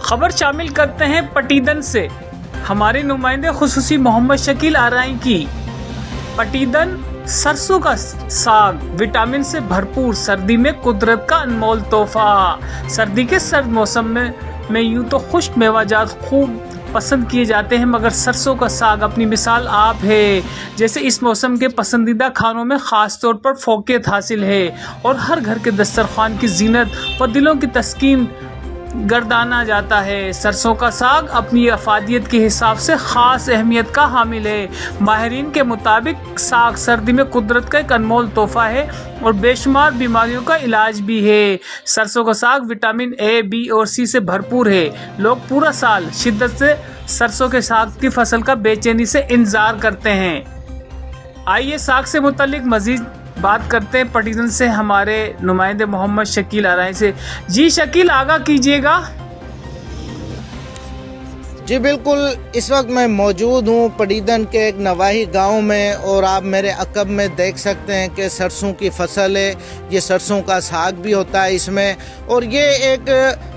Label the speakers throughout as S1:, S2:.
S1: खबर शामिल करते हैं पटीदन से। हमारे नुमाइंदे खुसूसी मोहम्मद शकील आरआई की। पटीदन सरसों का साग विटामिन से भरपूर, सर्दी में कुदरत का अनमोल तोहफा। सर्दी के सर्द मौसम में यूं तो खुश्क मेवाजात खूब पसंद किए जाते हैं, मगर सरसों का साग अपनी मिसाल आप है। जैसे इस मौसम के पसंदीदा खानों में ख़ास तौर पर फ़ौक़ियत हासिल है और हर घर के दस्तरखान की जीनत व दिलों की तस्कीन गर्दाना जाता है। सरसों का साग अपनी अफादियत के हिसाब से ख़ास अहमियत का हामिल है। माहिरीन के मुताबिक साग सर्दी में कुदरत का एक अनमोल तोहफ़ा है और बेशुमार बीमारियों का इलाज भी है। सरसों का साग विटामिन ए, बी और सी से भरपूर है। लोग पूरा साल शिद्दत से सरसों के साग की फसल का बेचैनी से इंतज़ार करते हैं। आइए साग से मुतल्लिक मज़ीद बात करते हैं पटीदन से हमारे नुमाइंदे मोहम्मद शकील आरआई से। जी शकील, आगाह कीजिएगा।
S2: जी बिल्कुल, इस वक्त मैं मौजूद हूँ पटीदन के एक नवाही गांव में और आप मेरे अकब में देख सकते हैं कि सरसों की फसल है। ये सरसों का साग भी होता है इसमें, और ये एक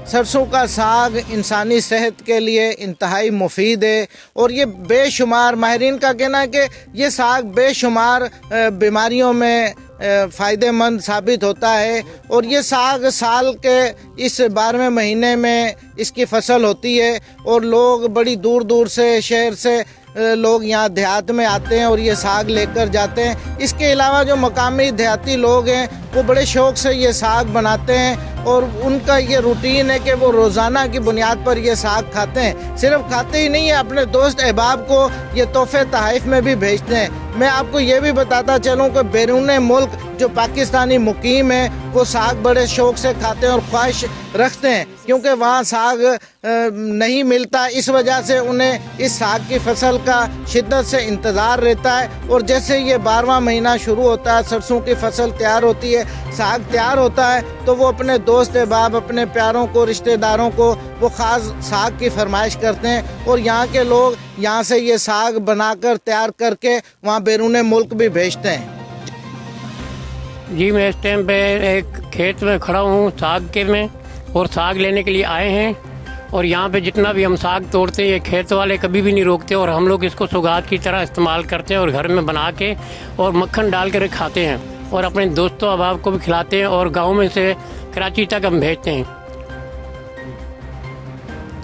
S2: सरसों का साग इंसानी सेहत के लिए इंतहाई मुफीद है और ये बेशुमार, माहिरीन का कहना है कि ये साग बेशुमार बीमारियों में फ़ायदेमंद साबित होता है। और ये साग साल के इस 12वें महीने में इसकी फसल होती है और लोग बड़ी दूर दूर से, शहर से लोग यहाँ देहात में आते हैं और ये साग लेकर जाते हैं। इसके अलावा जो मकामी देहाती लोग हैं वो बड़े शौक़ से ये साग बनाते हैं और उनका ये रूटीन है कि वो रोज़ाना की बुनियाद पर ये साग खाते हैं। सिर्फ खाते ही नहीं है, अपने दोस्त अहबाब को ये तोहफ़े तहफ़ में भी भेजते हैं। मैं आपको ये भी बताता चलूँ कि बैरून मुल्क जो पाकिस्तानी मुकीम है वो साग बड़े शौक़ से खाते हैं और ख्वाहिश रखते हैं, क्योंकि वहाँ साग नहीं मिलता। इस वजह से उन्हें इस साग की फसल का शिद्दत से इंतज़ार रहता है। और जैसे ये 12वां महीना शुरू होता है, सरसों की फसल तैयार होती है, साग तैयार होता है, तो वो अपने दोस्त अहबाब, अपने प्यारों को, रिश्तेदारों को वो ख़ास साग की फरमाइश करते हैं और यहाँ के लोग यहाँ से ये साग बनाकर तैयार करके वहाँ बैरून मुल्क भी भेजते हैं।
S3: जी, मैं इस टाइम पे एक खेत में खड़ा हूँ साग के में, और साग लेने के लिए आए हैं। और यहाँ पे जितना भी हम साग तोड़ते हैं ये खेत वाले कभी भी नहीं रोकते और हम लोग इसको सौगात की तरह इस्तेमाल करते हैं और घर में बना के और मक्खन डाल कर खाते हैं और अपने दोस्तों अहबाब को भी खिलाते हैं और गाँव में से कराची तक हम भेजते हैं।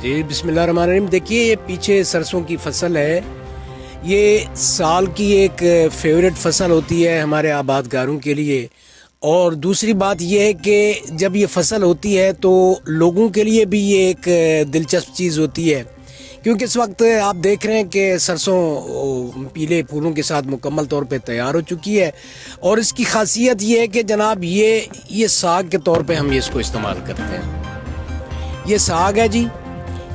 S4: जी बिस्मिल्लाहिर्रहमानिर्रहीम। देखिए, ये पीछे सरसों की फसल है। ये साल की एक फेवरेट फसल होती है हमारे आबादगारों के लिए। और दूसरी बात यह है कि जब ये फसल होती है तो लोगों के लिए भी ये एक दिलचस्प चीज़ होती है, क्योंकि इस वक्त आप देख रहे हैं कि सरसों पीले फूलों के साथ मुकम्मल तौर पे तैयार हो चुकी है। और इसकी खासियत ये है कि जनाब ये साग के तौर पे हम इसको इस्तेमाल करते हैं। ये साग है जी,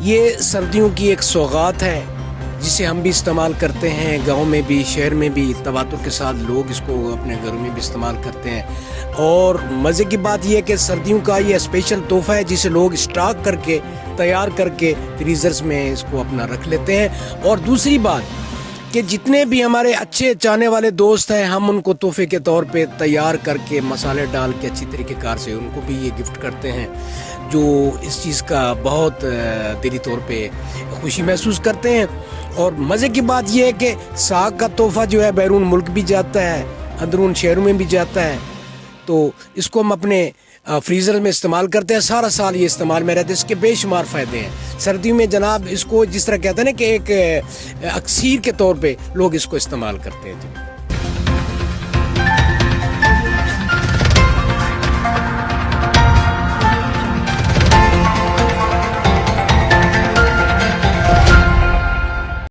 S4: ये सर्दियों की एक सौगात है जिसे हम भी इस्तेमाल करते हैं, गांव में भी, शहर में भी तवातुर के साथ लोग इसको अपने घरों में भी इस्तेमाल करते हैं। और मज़े की बात यह है कि सर्दियों का ये स्पेशल तोहफ़ा है जिसे लोग स्टॉक करके, तैयार करके फ्रीज़र्स में इसको अपना रख लेते हैं। और दूसरी बात कि जितने भी हमारे अच्छे चाहने वाले दोस्त हैं, हम उनको तोहफे के तौर पे तैयार करके मसाले डाल के अच्छी तरीक़ेकार से उनको भी ये गिफ्ट करते हैं, जो इस चीज़ का बहुत दिली तौर पे खुशी महसूस करते हैं। और मज़े की बात यह है कि साग का तोहफ़ा जो है बैरून मुल्क भी जाता है, अंदरून शहरों में भी जाता है, तो इसको हम अपने फ्रीज़र में इस्तेमाल करते हैं। सारा साल ये इस्तेमाल में रहते हैं। इसके बेशुमार फ़ायदे हैं। सर्दियों में जनाब इसको जिस तरह कहते हैं ना कि एक अक्सीर के तौर पे लोग इसको इस्तेमाल करते हैं।